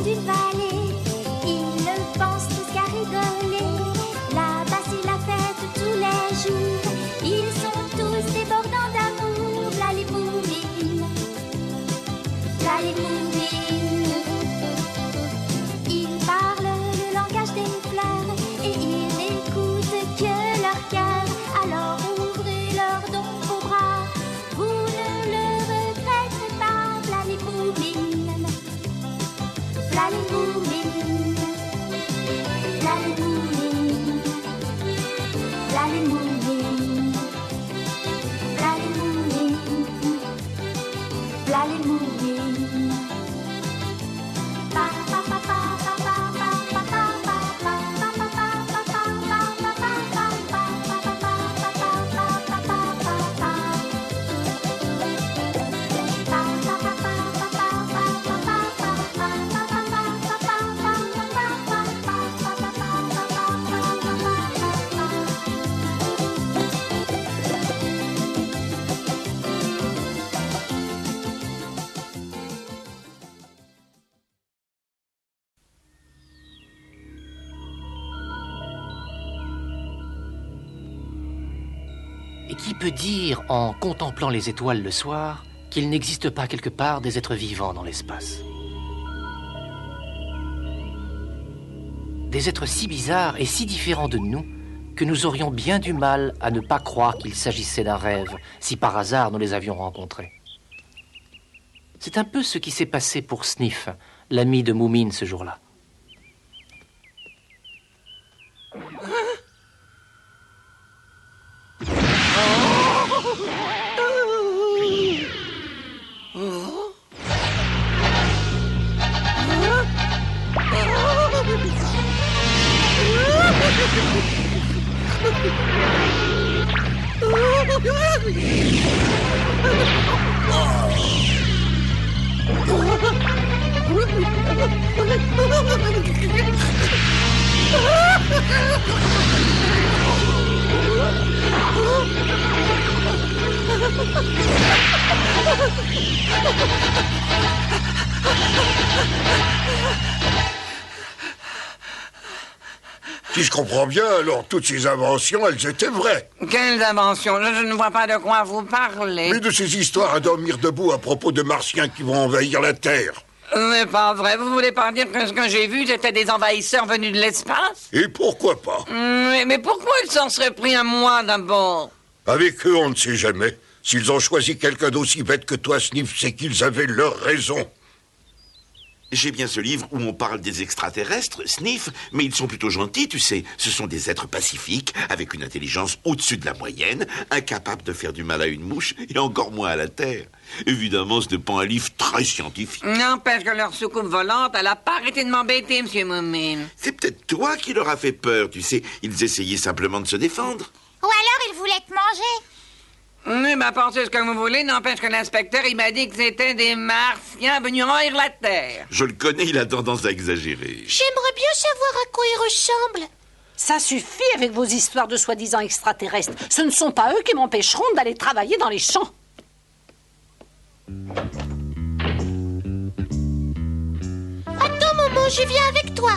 d'une vallée. Ils ne pensent tous qu'à rigoler. Là-bas c'est la fête tous les jours. Ils sont tous débordants d'amour. V'là les bourrines, v'là les bourrines. Ils parlent le langage des fleurs et ils n'écoutent que leur cœur. Alors ouvrez leurs dons vos bras, vous ne le regretterez pas. V'là les bourrines, v'là les bourrines, v'là les bourrines, v'là les bourrines, v'là les bourrines, v'là les bourrines. Et qui peut dire, en contemplant les étoiles le soir, qu'il n'existe pas quelque part des êtres vivants dans l'espace? Des êtres si bizarres et si différents de nous que nous aurions bien du mal à ne pas croire qu'il s'agissait d'un rêve si par hasard nous les avions rencontrés. C'est un peu ce qui s'est passé pour Sniff, l'ami de Moumine ce jour-là. Si je comprends bien, alors toutes ces inventions, elles étaient vraies. Quelles inventions? Je ne vois pas de quoi vous parlez. Mais de ces histoires à dormir debout à propos de Martiens qui vont envahir la Terre. C'est pas vrai. Vous voulez pas dire que ce que j'ai vu, c'était des envahisseurs venus de l'espace? Et pourquoi pas? Mais pourquoi ils s'en seraient pris à moi d'abord? Avec eux, on ne sait jamais. S'ils ont choisi quelqu'un d'aussi bête que toi, Sniff, c'est qu'ils avaient leur raison. J'ai bien ce livre où on parle des extraterrestres, Sniff, mais ils sont plutôt gentils, tu sais. Ce sont des êtres pacifiques, avec une intelligence au-dessus de la moyenne, incapables de faire du mal à une mouche, et encore moins à la Terre. Évidemment, ce n'est pas un livre très scientifique. N'empêche que leur soucoupe volante, elle a pas arrêté de m'embêter, monsieur Moumine. C'est peut-être toi qui leur as fait peur, tu sais. Ils essayaient simplement de se défendre. Ou alors ils voulaient te manger. Oui, pensez ce que vous voulez, n'empêche que l'inspecteur, il m'a dit que c'était des Martiens venus envahir la Terre. Je le connais, il a tendance à exagérer. J'aimerais bien savoir à quoi ils ressemblent. Ça suffit avec vos histoires de soi-disant extraterrestres. Ce ne sont pas eux qui m'empêcheront d'aller travailler dans les champs. Attends, maman, je viens avec toi.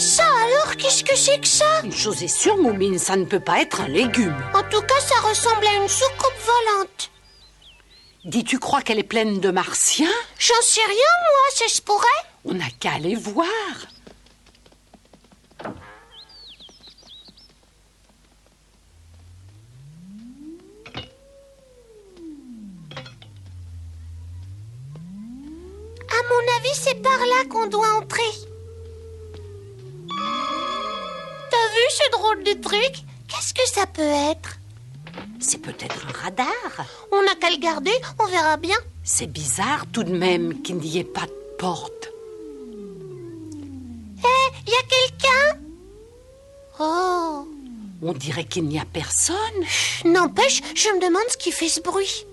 Ça alors, qu'est-ce que c'est que ça? Une chose est sûre, Moumine, ça ne peut pas être un légume. En tout cas, ça ressemble à une soucoupe volante. Dis, tu crois qu'elle est pleine de martiens? J'en sais rien, moi, ça se pourrait. On n'a qu'à aller voir. À mon avis, c'est par là qu'on doit entrer. T'as vu ce drôle de truc? Qu'est-ce que ça peut être? C'est peut-être un radar. On n'a qu'à le garder, on verra bien. C'est bizarre tout de même qu'il n'y ait pas de porte. Hé, y a quelqu'un? Oh. On dirait qu'il n'y a personne. N'empêche, je me demande ce qui fait ce bruit.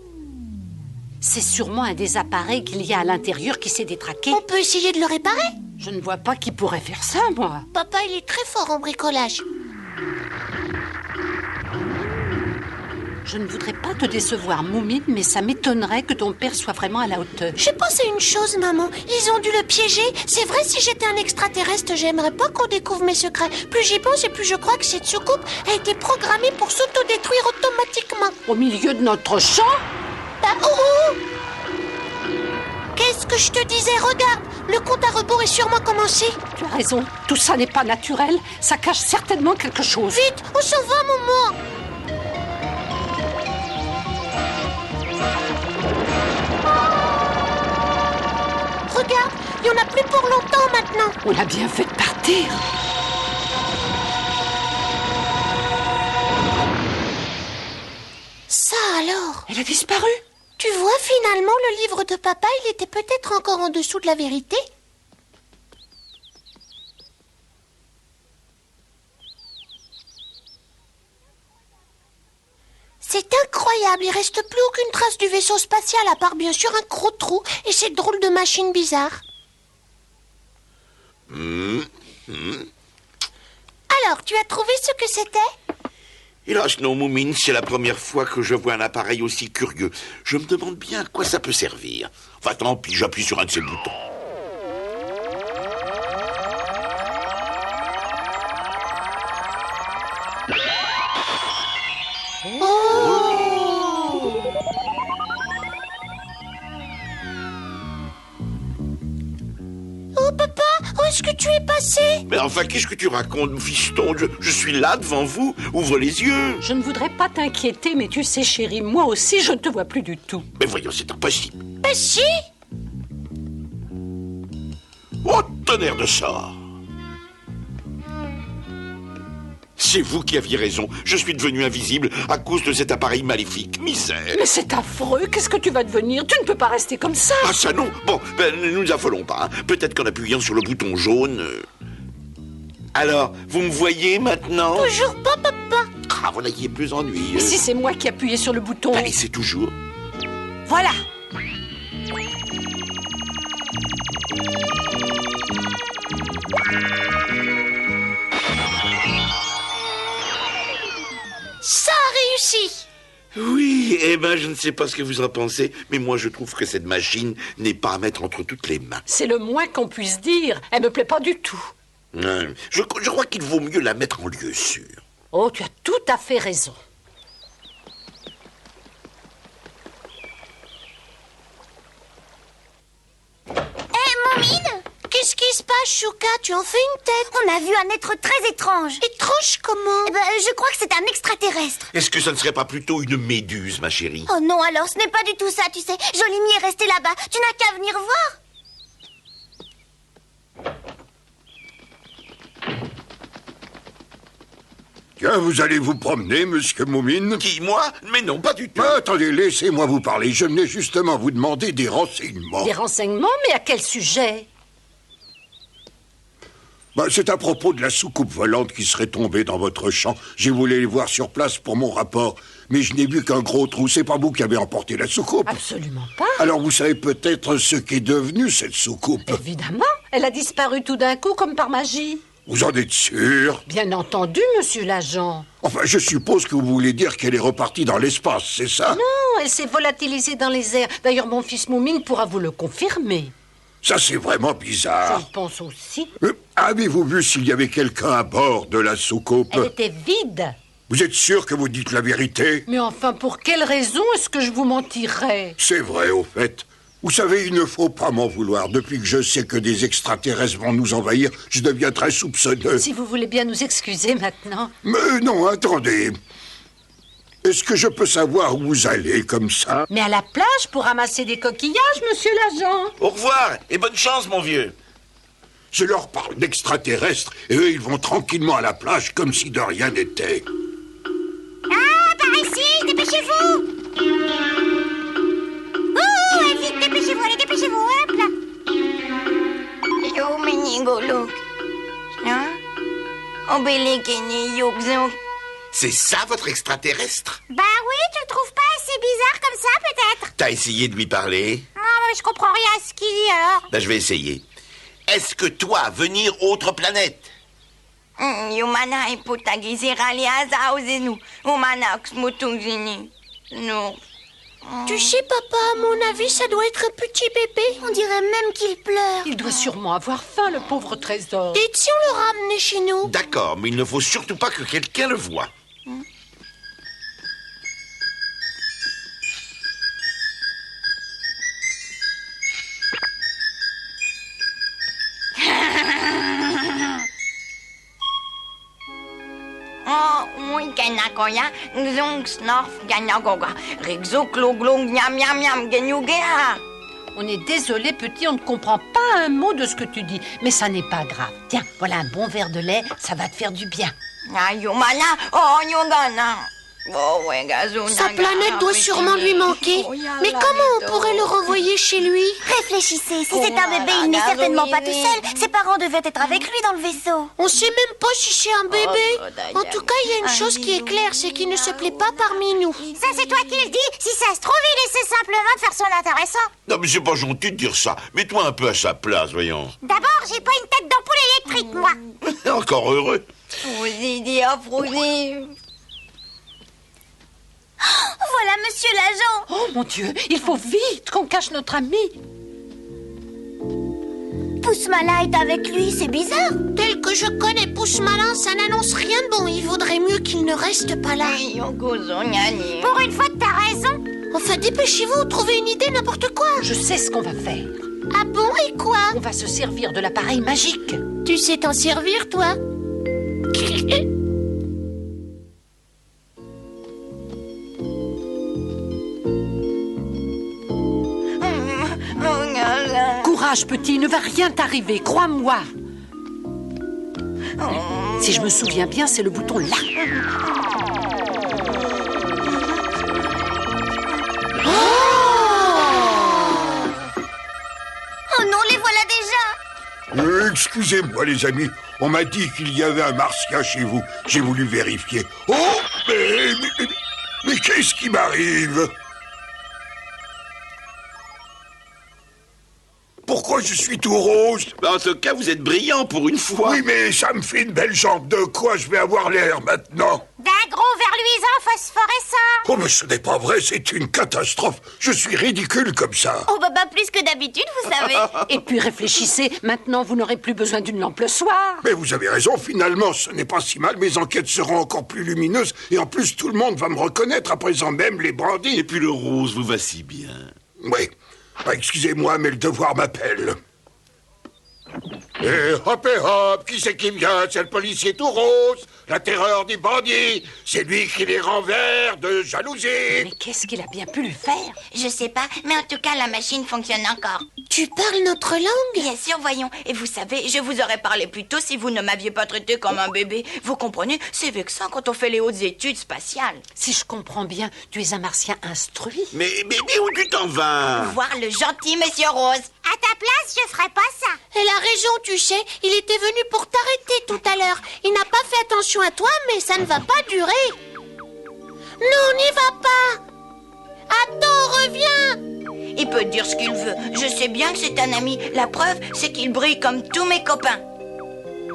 C'est sûrement un des appareils qu'il y a à l'intérieur qui s'est détraqué. On peut essayer de le réparer? Je ne vois pas qui pourrait faire ça, moi. Papa, il est très fort en bricolage. Je ne voudrais pas te décevoir, Moumine, mais ça m'étonnerait que ton père soit vraiment à la hauteur. J'ai pensé une chose, maman. Ils ont dû le piéger. C'est vrai, si j'étais un extraterrestre, j'aimerais pas qu'on découvre mes secrets. Plus j'y pense et plus je crois que cette soucoupe a été programmée pour s'autodétruire automatiquement. Au milieu de notre champ? Bah, oh! Qu'est-ce que je te disais? Regarde, le compte à rebours est sûrement commencé. Tu as raison, tout ça n'est pas naturel. Ça cache certainement quelque chose. Vite, on s'en va, maman. Regarde, il n'y en a plus pour longtemps maintenant. On a bien fait de partir. Ça alors? Elle a disparu. Tu vois, finalement, le livre de papa, il était peut-être encore en dessous de la vérité. C'est incroyable, il reste plus aucune trace du vaisseau spatial, à part bien sûr un gros trou et cette drôle de machine bizarre. Alors, tu as trouvé ce que c'était? Hélas, non, Moumine, c'est la première fois que je vois un appareil aussi curieux. Je me demande bien à quoi ça peut servir. Enfin, tant pis, j'appuie sur un de ces boutons. Oh, papa, où est-ce que tu es passé? Mais enfin, qu'est-ce que tu racontes, fiston? Je suis là, devant vous. Ouvre les yeux. Je ne voudrais pas t'inquiéter, mais tu sais, chérie, moi aussi, je ne te vois plus du tout. Mais voyons, c'est impossible. Mais si! Oh, tonnerre de sort! C'est vous qui aviez raison. Je suis devenu invisible à cause de cet appareil maléfique. Misère. Mais c'est affreux, qu'est-ce que tu vas devenir? Tu ne peux pas rester comme ça. Ah ça non. Bon, ne nous affolons pas. Hein. Peut-être qu'en appuyant sur le bouton jaune... Alors, vous me voyez maintenant? Toujours pas, papa. Ah, voilà qui est plus ennuyeux. Mais si c'est moi qui ai appuyé sur le bouton. Et c'est toujours... Voilà. Ça a réussi. Oui, eh ben, je ne sais pas ce que vous en pensez, mais moi je trouve que cette machine n'est pas à mettre entre toutes les mains. C'est le moins qu'on puisse dire. Elle me plaît pas du tout. Je crois qu'il vaut mieux la mettre en lieu sûr. Oh, tu as tout à fait raison. Moumine, qu'est-ce qui se passe, Chouka? Tu en fais une tête. On a vu un être très étrange. Étrange comment? Eh ben, je crois que c'est un extraterrestre. Est-ce que ça ne serait pas plutôt une méduse, ma chérie? Oh non, alors ce n'est pas du tout ça, tu sais. Jolimi est resté là-bas. Tu n'as qu'à venir voir. Tiens, vous allez vous promener, monsieur Moumine? Qui, moi? Mais non, pas du tout. Attendez, laissez-moi vous parler. Je venais justement vous demander des renseignements. Des renseignements, mais à quel sujet? C'est à propos de la soucoupe volante qui serait tombée dans votre champ. J'ai voulu les voir sur place pour mon rapport, mais je n'ai vu qu'un gros trou. C'est pas vous qui avez emporté la soucoupe. Absolument pas. Alors vous savez peut-être ce qu'est devenu cette soucoupe. Évidemment, elle a disparu tout d'un coup comme par magie. Vous en êtes sûr? Bien entendu, monsieur l'agent. Enfin, je suppose que vous voulez dire qu'elle est repartie dans l'espace, c'est ça? Non, elle s'est volatilisée dans les airs. D'ailleurs, mon fils Moumine pourra vous le confirmer. Ça, c'est vraiment Je bizarre. le pense aussi. Avez-vous vu s'il y avait quelqu'un à bord de la soucoupe? Elle était vide. Vous êtes sûr que vous dites la vérité? Mais enfin, pour quelle raison est-ce que je vous mentirais? C'est vrai, au fait. Vous savez, il ne faut pas m'en vouloir. Depuis que je sais que des extraterrestres vont nous envahir, je deviens très soupçonneux. Si vous voulez bien nous excuser maintenant. Mais non, attendez. Est-ce que je peux savoir où vous allez comme ça? Mais à la plage pour ramasser des coquillages, monsieur l'agent. Au revoir et bonne chance, mon vieux. Je leur parle d'extraterrestres et eux, ils vont tranquillement à la plage comme si de rien n'était. Ah, par ici, dépêchez-vous. Oh, vite, dépêchez-vous, allez, dépêchez-vous, hop là. Yo, meningolok. Hein? Obelekeni yokzok. C'est ça, votre extraterrestre? Bah oui, tu le trouves pas assez bizarre comme ça, peut-être? T'as essayé de lui parler? Non, mais je comprends rien à ce qu'il dit, alors. Ben, je vais essayer. Est-ce que toi, venir autre planète? Yumana iputagizirali azauzenu. Umana xmutungini. Non. Tu sais, papa, à mon avis, ça doit être un petit bébé. On dirait même qu'il pleure. Il doit sûrement avoir faim, le pauvre trésor. Dites si on le ramenait chez nous. D'accord, mais il ne faut surtout pas que quelqu'un le voie. Oh, oui, Kenakoya, Zong Snorf, Ganagoga, Rigzo, Gloglong, Miam, Miam, Miam, Genyugea. On est désolé, petit, on ne comprend pas un mot de ce que tu dis. Mais ça n'est pas grave. Tiens, voilà un bon verre de lait, ça va te faire du bien. Yumana, oh, Yugana. Oh, ouais, Gazou, Sa planète doit sûrement lui manquer. Mais comment on pourrait le renvoyer chez lui? Réfléchissez, si c'est un bébé, il n'est certainement pas tout seul. Ses parents devaient être avec lui dans le vaisseau. On sait même pas si c'est un bébé. En tout cas, il y a une chose qui est claire, c'est qu'il ne se plaît pas parmi nous. Ça, c'est toi qui le dis. Si ça se trouve, il essaie simplement de faire son intéressant. Non, mais c'est pas gentil de dire ça. Mets-toi un peu à sa place, voyons. D'abord, j'ai pas une tête d'ampoule électrique, moi. Encore heureux. Frouzi, dis, oh, Frouzi. Voilà monsieur l'agent. Oh mon Dieu, il faut vite qu'on cache notre ami. Pousse-Malin est avec lui, c'est bizarre. Tel que je connais Pousse-Malin, ça n'annonce rien de bon. Il vaudrait mieux qu'il ne reste pas là. Pour une fois, t'as raison. Enfin, dépêchez-vous, trouvez une idée, n'importe quoi. Je sais ce qu'on va faire. Ah bon, et quoi? On va se servir de l'appareil magique. Tu sais t'en servir, toi? Courage, petit, il ne va rien t'arriver, crois-moi. Si je me souviens bien, c'est le bouton là. Oh non, les voilà déjà. Excusez-moi, les amis. On m'a dit qu'il y avait un martien chez vous. J'ai voulu vérifier. Oh, mais qu'est-ce qui m'arrive? Pourquoi je suis tout rose? En tout cas, vous êtes brillant pour une fois. Oui, mais ça me fait une belle jambe. De quoi je vais avoir l'air maintenant? D'un gros ver luisant phosphorescent. Oh, mais ce n'est pas vrai, c'est une catastrophe. Je suis ridicule comme ça. Oh, bah plus que d'habitude, vous savez. Et puis réfléchissez, maintenant vous n'aurez plus besoin d'une lampe le soir. Mais vous avez raison, finalement, ce n'est pas si mal. Mes enquêtes seront encore plus lumineuses. Et en plus, tout le monde va me reconnaître, à présent même les bandits. Et puis le rose vous va si bien. Oui. Ah, excusez-moi, mais le devoir m'appelle. Hop, qui c'est qui vient? C'est le policier tout rose, la terreur des bandits. C'est lui qui les renverse de jalousie. Mais qu'est-ce qu'il a bien pu lui faire? Je sais pas, mais en tout cas, la machine fonctionne encore. Tu parles notre langue? Bien sûr, voyons. Et vous savez, je vous aurais parlé plus tôt si vous ne m'aviez pas traité comme un bébé. Vous comprenez, c'est vexant quand on fait les hautes études spatiales. Si je comprends bien, tu es un martien instruit. Mais où tu t'en vas? Voir le gentil monsieur Rose. À ta place, je ferais pas ça. Elle a raison, tu sais. Il était venu pour t'arrêter tout à l'heure. Il n'a pas fait attention à toi, mais ça ne va pas durer. Non, n'y va pas. Attends, reviens. Il peut dire ce qu'il veut. Je sais bien que c'est un ami. La preuve, c'est qu'il brille comme tous mes copains.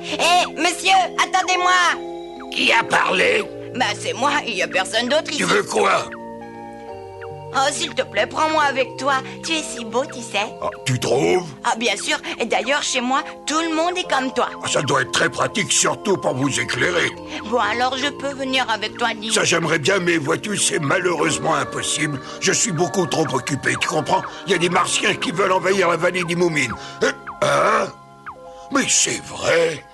Hé, monsieur, attendez-moi. Qui a parlé? Bah, c'est moi, il y a personne d'autre ici. Tu veux quoi? Oh, s'il te plaît, prends-moi avec toi. Tu es si beau, tu sais. Ah, tu trouves? Ah, bien sûr. Et d'ailleurs, chez moi, tout le monde est comme toi. Ah, ça doit être très pratique, surtout pour vous éclairer. Bon, alors je peux venir avec toi, dis. Ça, j'aimerais bien, mais vois-tu, c'est malheureusement impossible. Je suis beaucoup trop occupé, tu comprends? Il y a des martiens qui veulent envahir la vallée d'Imoumine. Hein? Mais c'est vrai.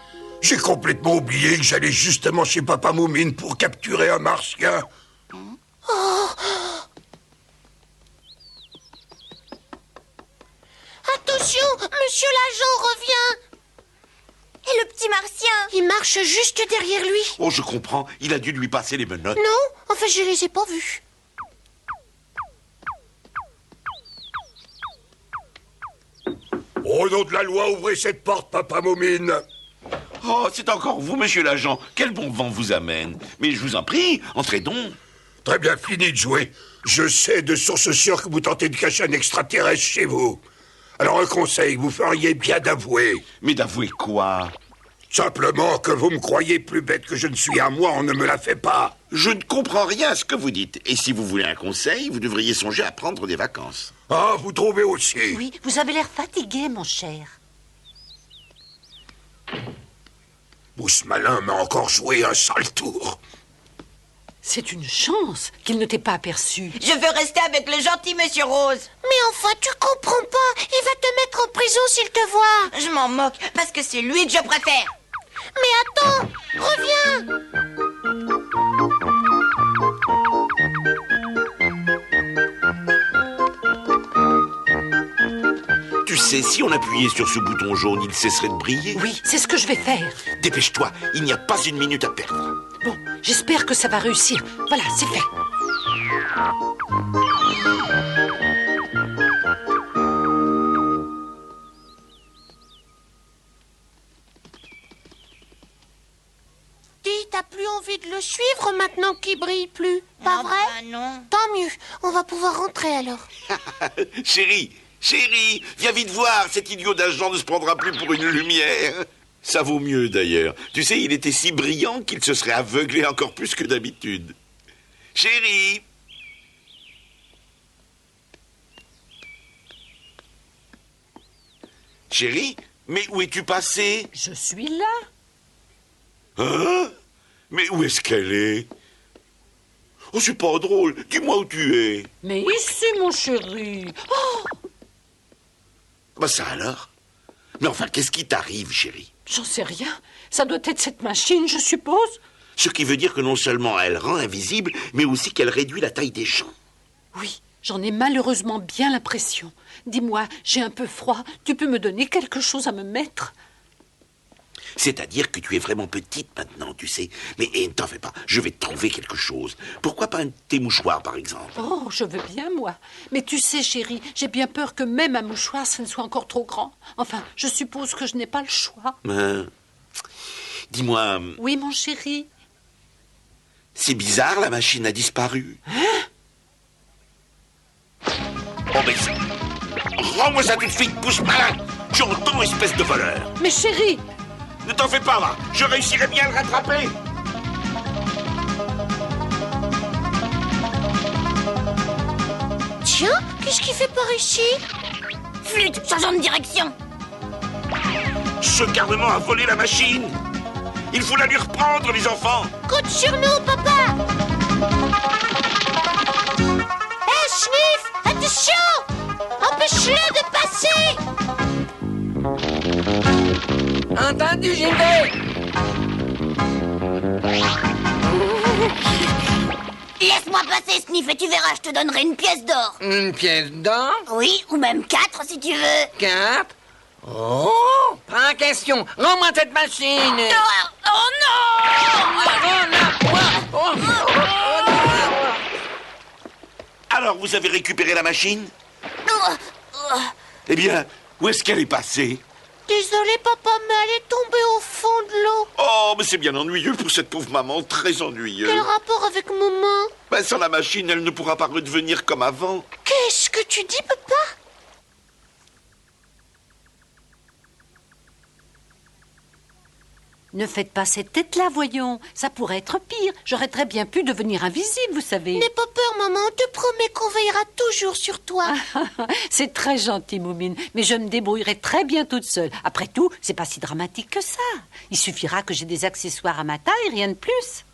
J'ai complètement oublié que j'allais justement chez Papa Moumine pour capturer un martien. Oh. Attention, monsieur l'agent revient. Et le petit martien? Il marche juste derrière lui. Oh, je comprends. Il a dû lui passer les menottes. Non, en fait, je les ai pas vus. Au nom de la loi, ouvrez cette porte, Papa Moumine. Oh, c'est encore vous, monsieur l'agent. Quel bon vent vous amène. Mais je vous en prie, entrez donc. Très bien, fini de jouer. Je sais de source sûre que vous tentez de cacher un extraterrestre chez vous. Alors un conseil, vous feriez bien d'avouer. Mais d'avouer quoi? Simplement que vous me croyez plus bête que je ne suis à moi, on ne me la fait pas. Je ne comprends rien à ce que vous dites. Et si vous voulez un conseil, vous devriez songer à prendre des vacances. Ah, vous trouvez aussi? Oui, vous avez l'air fatigué, mon cher. Moussemalin m'a encore joué un sale tour. C'est une chance qu'il ne t'ait pas aperçu. Je veux rester avec le gentil monsieur Rose. Mais enfin, tu comprends pas. Il va te mettre en prison s'il te voit. Je m'en moque, parce que c'est lui que je préfère. Mais attends, reviens. Tu sais, si on appuyait sur ce bouton jaune, il cesserait de briller. Oui, c'est ce que je vais faire. Dépêche-toi, il n'y a pas une minute à perdre. Bon, j'espère que ça va réussir. Voilà, c'est fait. Dis, t'as plus envie de le suivre maintenant qu'il brille plus, pas vrai? Non. Tant mieux, on va pouvoir rentrer alors. Chérie, viens vite voir, cet idiot d'agent ne se prendra plus pour une lumière. Ça vaut mieux d'ailleurs. Tu sais, il était si brillant qu'il se serait aveuglé encore plus que d'habitude. Chérie! Chérie, mais où es-tu passée? Je suis là. Hein? Mais où est-ce qu'elle est? Oh, c'est pas drôle. Dis-moi où tu es. Mais ici, mon chéri. Oh, Bah ça alors? Mais enfin, qu'est-ce qui t'arrive, chérie? j'en sais rien. Ça doit être cette machine, je suppose. Ce qui veut dire que non seulement elle rend invisible, mais aussi qu'elle réduit la taille des gens. Oui, j'en ai malheureusement bien l'impression. Dis-moi, j'ai un peu froid. Tu peux me donner quelque chose à me mettre? C'est-à-dire que tu es vraiment petite maintenant, tu sais. Mais ne t'en fais pas, je vais te trouver quelque chose. Pourquoi pas un de tes mouchoirs, par exemple? Oh, je veux bien, moi. Mais tu sais, chérie, j'ai bien peur que même un mouchoir, ce ne soit encore trop grand. Enfin, je suppose que je n'ai pas le choix. Dis-moi, Oui, mon chéri. c'est bizarre, la machine a disparu. Oh, mais ça... Rends-moi ça tout de suite, pousse malin. Tu entends, espèce de voleur? Mais chérie, Ne t'en fais pas, va. Je réussirai bien à le rattraper. Tiens, qu'est-ce qu'il fait par ici? Flûte, changeons de direction. Ce garnement a volé la machine. Il faut la lui reprendre, les enfants. Compte sur nous, papa. Hé, Sniff, attention! Empêche-le de passer! Entendu, j'y vais. Laisse-moi passer, Sniff, et tu verras, je te donnerai une pièce d'or. Une pièce d'or? Oui, ou même 4 si tu veux. 4. Oh, prends question. Rends-moi cette machine. Oh non! Alors, vous avez récupéré la machine? Eh bien, où est-ce qu'elle est passée? Désolé, papa, mais elle est tombée au fond de l'eau. Oh, mais c'est bien ennuyeux pour cette pauvre maman, très ennuyeux. Quel rapport avec maman? Ben, sans la machine, elle ne pourra pas redevenir comme avant. Qu'est-ce que tu dis, papa? ne faites pas cette tête-là, voyons. Ça pourrait être pire. J'aurais très bien pu devenir invisible, vous savez. N'aie pas peur, maman. On te promet qu'on veillera toujours sur toi. C'est très gentil, Moumine, mais je me débrouillerai très bien toute seule. Après tout, c'est pas si dramatique que ça. Il suffira que j'ai des accessoires à ma taille, rien de plus.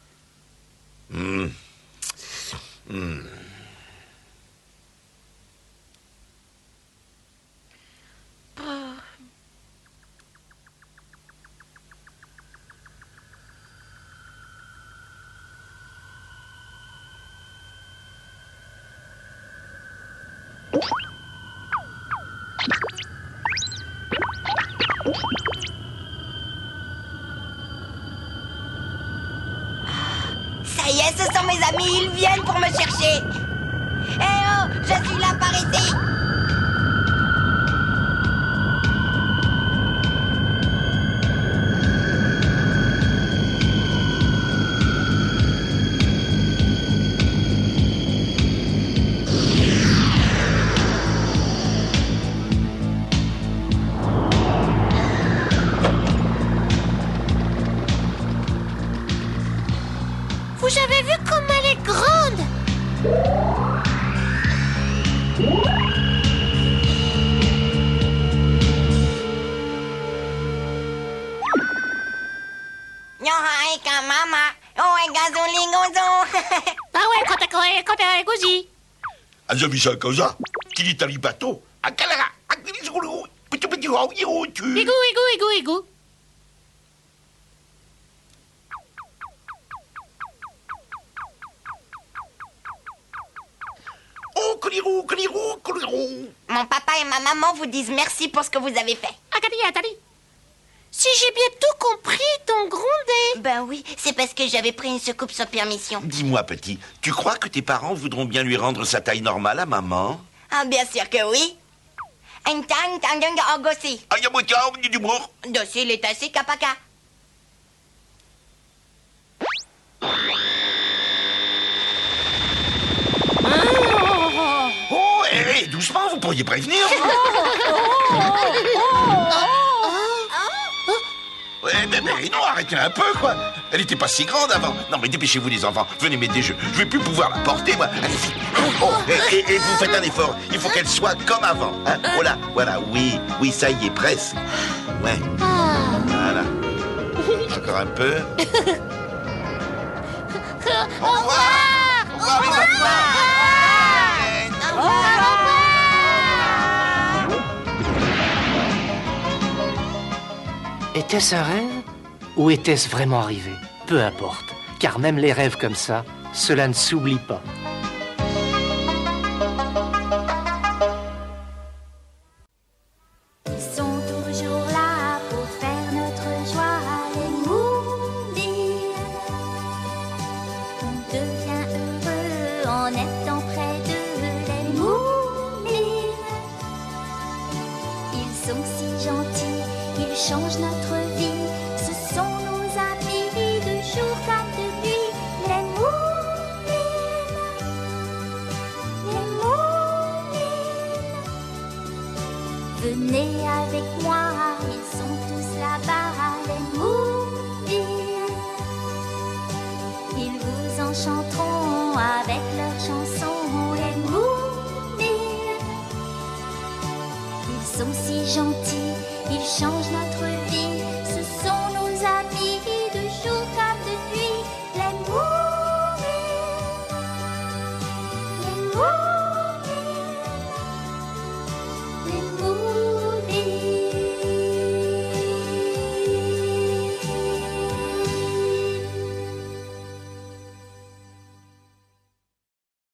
Ça y est, ce sont mes amis, ils viennent pour me chercher. Eh oh, je suis là par ici. gonzon. Ah ouais, quand t'es così. Azavisha cosa? Kili talibato? Akalara! Égou. Oh, colirou. Mon papa et ma maman vous disent merci pour ce que vous avez fait. Attendez. Si j'ai bien tout compris, ton grondé. Ben oui, c'est parce que j'avais pris une secoupe sans permission. Dis-moi, petit, tu crois que tes parents voudront bien lui rendre sa taille normale à maman? Ah, bien sûr que oui. Un tang tang orgosi. Ayamotia, on dit d'humour. Dossier l'étassi kapaka. Oh, hé, doucement, vous pourriez prévenir. Ouais, mais non, arrêtez un peu, quoi. Elle était pas si grande avant. Non, mais dépêchez-vous, les enfants. Venez m'aider, je vais plus pouvoir la porter, moi. Allez-y. Oh, et vous faites un effort. Il faut qu'elle soit comme avant. Hein. Oh là, voilà, oui, ça y est, presque. Ouais. Voilà. Encore un peu. Au revoir. Au revoir, les enfants. Était-ce un rêve ou était-ce vraiment arrivé? Peu importe, car même les rêves comme ça, cela ne s'oublie pas. Ils sont toujours là pour faire notre joie, les Moonbeams. On devient heureux en étant près d'eux, les Moonbeams. Ils sont si gentils, ils changent notre vie. Ce sont nos amis de jour comme de nuit, les Moonbeams. Les Moonbeams. Venez avec moi, ils sont tous là-bas, les Moonbeams. Ils vous enchanteront avec leurs chansons, les Moonbeams. Ils sont si gentils, ils changent notre vie, ce sont nos amis.